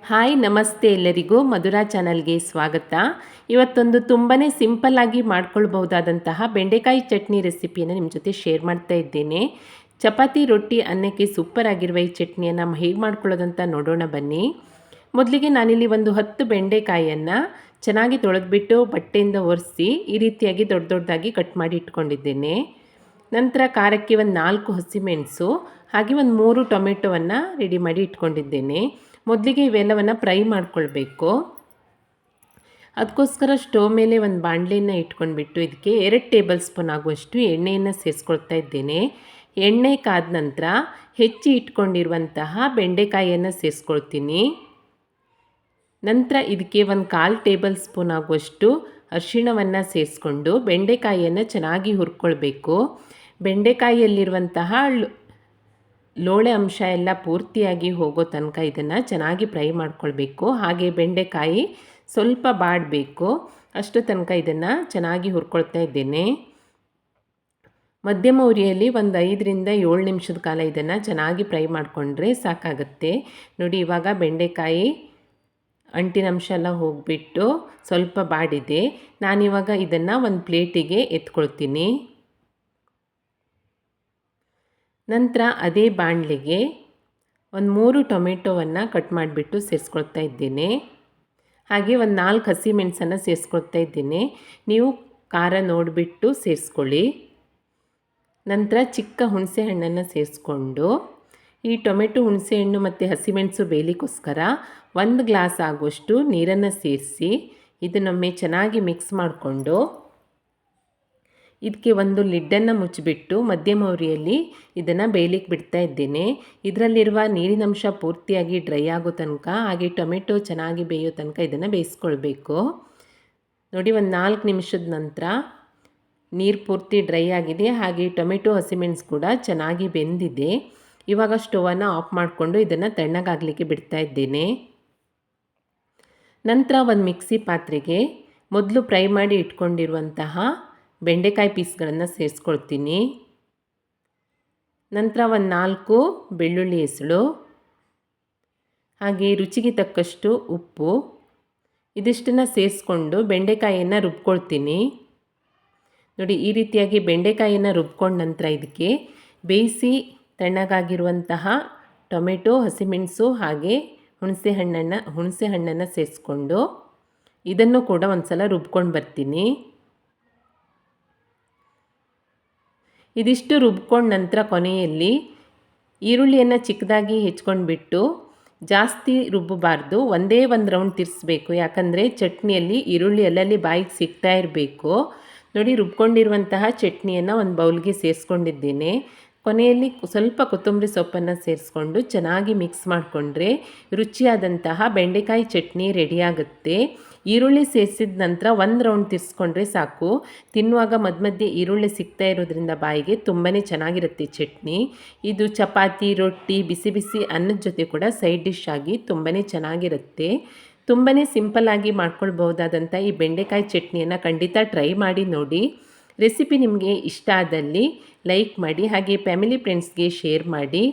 Hi ನಮಸ್ತೆ ಎಲ್ಲರಿಗೂ ಮಧುರಾ ಚಾನಲ್ಗೆ ಸ್ವಾಗತ. ಇವತ್ತೊಂದು ತುಂಬಾ ಸಿಂಪಲ್ಲಾಗಿ ಮಾಡ್ಕೊಳ್ಬಹುದಾದಂತಹ ಬೆಂಡೆಕಾಯಿ ಚಟ್ನಿ ರೆಸಿಪಿಯನ್ನು ನಿಮ್ಮ ಜೊತೆ ಶೇರ್ ಮಾಡ್ತಾ ಇದ್ದೇನೆ. ಚಪಾತಿ ರೊಟ್ಟಿ ಅನ್ನಕ್ಕೆ ಸೂಪರ್ ಆಗಿರುವ ಈ ಚಟ್ನಿಯನ್ನು ಹೇಗೆ ಮಾಡ್ಕೊಳ್ಳೋದಂತ ನೋಡೋಣ ಬನ್ನಿ. ಮೊದಲಿಗೆ ನಾನಿಲ್ಲಿ ಒಂದು 10 ಬೆಂಡೆಕಾಯಿಯನ್ನು ಚೆನ್ನಾಗಿ ತೊಳೆದ್ಬಿಟ್ಟು ಬಟ್ಟೆಯಿಂದ ಒರೆಸಿ ಈ ರೀತಿಯಾಗಿ ದೊಡ್ಡ ದೊಡ್ಡದಾಗಿ ಕಟ್ ಮಾಡಿ ಇಟ್ಕೊಂಡಿದ್ದೇನೆ. ನಂತರ ಖಾರಕ್ಕೆ ಒಂದು 4 ಹಸಿಮೆಣಸು ಹಾಗೆ ಒಂದು 3 ಟೊಮೆಟೊವನ್ನು ರೆಡಿ ಮಾಡಿ ಇಟ್ಕೊಂಡಿದ್ದೇನೆ. ಮೊದಲಿಗೆ ಇವೆಲ್ಲವನ್ನು ಫ್ರೈ ಮಾಡ್ಕೊಳ್ಬೇಕು. ಅದಕ್ಕೋಸ್ಕರ ಸ್ಟವ್ ಮೇಲೆ ಒಂದು ಬಾಣಲೆಯನ್ನು ಇಟ್ಕೊಂಡ್ಬಿಟ್ಟು ಇದಕ್ಕೆ 2 ಟೇಬಲ್ ಸ್ಪೂನ್ ಆಗುವಷ್ಟು ಎಣ್ಣೆಯನ್ನು ಸೇರಿಸ್ಕೊಳ್ತಾ ಇದ್ದೇನೆ. ಎಣ್ಣೆ ಕಾದ ನಂತರ ಹೆಚ್ಚಿ ಇಟ್ಕೊಂಡಿರುವಂತಹ ಬೆಂಡೆಕಾಯಿಯನ್ನು ಸೇರಿಸ್ಕೊಳ್ತೀನಿ. ನಂತರ ಇದಕ್ಕೆ ಒಂದು 1/4 ಟೇಬಲ್ ಸ್ಪೂನ್ ಆಗುವಷ್ಟು ಅರಿಶಿಣವನ್ನು ಸೇರಿಸ್ಕೊಂಡು ಬೆಂಡೆಕಾಯಿಯನ್ನು ಚೆನ್ನಾಗಿ ಹುರ್ಕೊಳ್ಬೇಕು. ಬೆಂಡೆಕಾಯಿಯಲ್ಲಿರುವಂತಹ ಲೋಳೆ ಅಂಶ ಎಲ್ಲ ಪೂರ್ತಿಯಾಗಿ ಹೋಗೋ ತನಕ ಇದನ್ನು ಚೆನ್ನಾಗಿ ಫ್ರೈ ಮಾಡ್ಕೊಳ್ಬೇಕು. ಹಾಗೆ ಬೆಂಡೆಕಾಯಿ ಸ್ವಲ್ಪ ಬಾಡಬೇಕು, ಅಷ್ಟು ತನಕ ಇದನ್ನು ಚೆನ್ನಾಗಿ ಹುರ್ಕೊಳ್ತಾ ಇದ್ದೇನೆ. ಮಧ್ಯಮ ಉರಿಯಲ್ಲಿ ಒಂದು 5ರಿಂದ 7 ನಿಮಿಷದ ಕಾಲ ಇದನ್ನು ಚೆನ್ನಾಗಿ ಫ್ರೈ ಮಾಡಿಕೊಂಡ್ರೆ ಸಾಕಾಗುತ್ತೆ. ನೋಡಿ, ಇವಾಗ ಬೆಂಡೆಕಾಯಿ ಅಂಟಿನಂಶ ಎಲ್ಲ ಹೋಗಿಬಿಟ್ಟು ಸ್ವಲ್ಪ ಬಾಡಿದೆ. ನಾನಿವಾಗ ಇದನ್ನು ಒಂದು ಪ್ಲೇಟಿಗೆ ಎತ್ಕೊಳ್ತೀನಿ. ನಂತರ ಅದೇ ಬಾಣಲೆಗೆ ಒಂದು 3 ಟೊಮೆಟೊವನ್ನು ಕಟ್ ಮಾಡಿಬಿಟ್ಟು ಸೇರಿಸ್ಕೊಳ್ತಾ ಇದ್ದೇನೆ. ಹಾಗೆ ಒಂದು 4 ಹಸಿಮೆಣಸನ್ನು ಸೇರಿಸ್ಕೊಳ್ತಾ ಇದ್ದೇನೆ. ನೀವು ಖಾರ ನೋಡಿಬಿಟ್ಟು ಸೇರಿಸ್ಕೊಳ್ಳಿ. ನಂತರ ಚಿಕ್ಕ ಹುಣಸೆ ಹಣ್ಣನ್ನು ಸೇರಿಸ್ಕೊಂಡು ಈ ಟೊಮೆಟೊ, ಹುಣಸೆಹಣ್ಣು ಮತ್ತು ಹಸಿಮೆಣಸು ಬೇಯಲಿಕ್ಕೋಸ್ಕರ 1 ಗ್ಲಾಸ್ ಆಗುವಷ್ಟು ನೀರನ್ನು ಸೇರಿಸಿ ಇದನ್ನೊಮ್ಮೆ ಚೆನ್ನಾಗಿ ಮಿಕ್ಸ್ ಮಾಡಿಕೊಂಡು ಇದಕ್ಕೆ ಒಂದು ಲಿಡ್ಡನ್ನು ಮುಚ್ಚಿಬಿಟ್ಟು ಮಧ್ಯಮ ಉರಿಯಲ್ಲಿ ಇದನ್ನು ಬೇಯಲಿಕ್ಕೆ ಬಿಡ್ತಾ ಇದ್ದೇನೆ. ಇದರಲ್ಲಿರುವ ನೀರಿನಂಶ ಪೂರ್ತಿಯಾಗಿ ಡ್ರೈ ಆಗೋ ತನಕ ಹಾಗೆ ಟೊಮೆಟೊ ಚೆನ್ನಾಗಿ ಬೇಯೋ ತನಕ ಇದನ್ನು ಬೇಯಿಸ್ಕೊಳ್ಬೇಕು. ನೋಡಿ, ಒಂದು 4 ನಿಮಿಷದ ನಂತರ ನೀರು ಪೂರ್ತಿ ಡ್ರೈ ಆಗಿದೆ. ಹಾಗೆ ಟೊಮೆಟೊ, ಹಸಿಮೆಣಸು ಕೂಡ ಚೆನ್ನಾಗಿ ಬೆಂದಿದೆ. ಇವಾಗ ಸ್ಟವನ್ನು ಆಫ್ ಮಾಡಿಕೊಂಡು ಇದನ್ನು ತಣ್ಣಗಾಗಲಿಕ್ಕೆ ಬಿಡ್ತಾ ಇದ್ದೇನೆ. ನಂತರ ಒಂದು ಮಿಕ್ಸಿ ಪಾತ್ರೆಗೆ ಮೊದಲು ಫ್ರೈ ಮಾಡಿ ಇಟ್ಕೊಂಡಿರುವಂತಹ ಬೆಂಡೆಕಾಯಿ ಪೀಸ್ಗಳನ್ನು ಸೇರಿಸ್ಕೊಳ್ತೀನಿ. ನಂತರ ಒಂದು 4 ಬೆಳ್ಳುಳ್ಳಿ ಹೆಸಳು ಹಾಗೆ ರುಚಿಗೆ ತಕ್ಕಷ್ಟು ಉಪ್ಪು ಇದಿಷ್ಟನ್ನು ಸೇರಿಸ್ಕೊಂಡು ಬೆಂಡೆಕಾಯಿಯನ್ನು ರುಬ್ಕೊಳ್ತೀನಿ. ನೋಡಿ, ಈ ರೀತಿಯಾಗಿ ಬೆಂಡೆಕಾಯಿಯನ್ನು ರುಬ್ಕೊಂಡ ನಂತರ ಇದಕ್ಕೆ ಬೇಯಿಸಿ ತಣ್ಣಗಾಗಿರುವಂತಹ ಟೊಮೆಟೊ, ಹಸಿಮೆಣಸು ಹಾಗೆ ಹುಣಸೆ ಹಣ್ಣನ್ನು ಸೇರಿಸ್ಕೊಂಡು ಇದನ್ನು ಕೂಡ ಒಂದು ಸಲ ರುಬ್ಕೊಂಡು ಬರ್ತೀನಿ. ಇದಿಷ್ಟು ರುಬ್ಕೊಂಡ ನಂತರ ಕೊನೆಯಲ್ಲಿ ಈರುಳ್ಳಿಯನ್ನು ಚಿಕ್ಕದಾಗಿ ಹೆಚ್ಕೊಂಡ್ಬಿಟ್ಟು ಜಾಸ್ತಿ ರುಬ್ಬಬಾರ್ದು, ಒಂದೇ ಒಂದು ರೌಂಡ್ ತಿರ್ಸ್ಬೇಕು. ಯಾಕಂದರೆ ಚಟ್ನಿಯಲ್ಲಿ ಈರುಳ್ಳಿ ಅಲ್ಲಲ್ಲಿ ಬಾಯಿಗೆ ಸಿಗ್ತಾ ಇರಬೇಕು. ನೋಡಿ, ರುಬ್ಕೊಂಡಿರುವಂತಹ ಚಟ್ನಿಯನ್ನು ಒಂದು ಬೌಲ್ಗೆ ಸೇರಿಸ್ಕೊಂಡಿದ್ದೇನೆ. ಕೊನೆಯಲ್ಲಿ ಸ್ವಲ್ಪ ಕೊತ್ತಂಬರಿ ಸೊಪ್ಪನ್ನು ಸೇರಿಸ್ಕೊಂಡು ಚೆನ್ನಾಗಿ ಮಿಕ್ಸ್ ಮಾಡಿಕೊಂಡ್ರೆ ರುಚಿಯಾದಂತಹ ಬೆಂಡೆಕಾಯಿ ಚಟ್ನಿ ರೆಡಿಯಾಗುತ್ತೆ. ಈರುಳ್ಳಿ ಸೇರಿಸಿದ ನಂತರ 1 ರೌಂಡ್ ತಿರ್ಸ್ಕೊಂಡ್ರೆ ಸಾಕು. ತಿನ್ನುವಾಗ ಮಧ್ಯೆ ಈರುಳ್ಳಿ ಸಿಗ್ತಾ ಇರೋದ್ರಿಂದ ಬಾಯಿಗೆ ತುಂಬಾ ಚೆನ್ನಾಗಿರುತ್ತೆ ಚಟ್ನಿ. ಇದು ಚಪಾತಿ, ರೊಟ್ಟಿ, ಬಿಸಿ ಬಿಸಿ ಅನ್ನದ ಜೊತೆ ಕೂಡ ಸೈಡ್ ಡಿಶ್ ಆಗಿ ತುಂಬಾ ಚೆನ್ನಾಗಿರುತ್ತೆ. ತುಂಬಾ ಸಿಂಪಲ್ಲಾಗಿ ಮಾಡ್ಕೊಳ್ಬಹುದಾದಂಥ ಈ ಬೆಂಡೆಕಾಯಿ ಚಟ್ನಿಯನ್ನು ಖಂಡಿತ ಟ್ರೈ ಮಾಡಿ ನೋಡಿ. ರೆಸಿಪಿ ನಿಮಗೆ ಇಷ್ಟ ಆದಲ್ಲಿ ಲೈಕ್ ಮಾಡಿ, ಹಾಗೆ ಫ್ಯಾಮಿಲಿ ಫ್ರೆಂಡ್ಸ್ಗೆ ಶೇರ್ ಮಾಡಿ.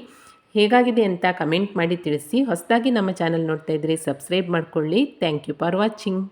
ಹೇಗಾಗಿದೆ ಅಂತ ಕಮೆಂಟ್ ಮಾಡಿ ತಿಳಿಸಿ. ಹೊಸದಾಗಿ ನಮ್ಮ ಚಾನಲ್ ನೋಡ್ತಾ ಇದ್ದರೆ ಸಬ್ಸ್ಕ್ರೈಬ್ ಮಾಡ್ಕೊಳ್ಳಿ. Thank you for watching.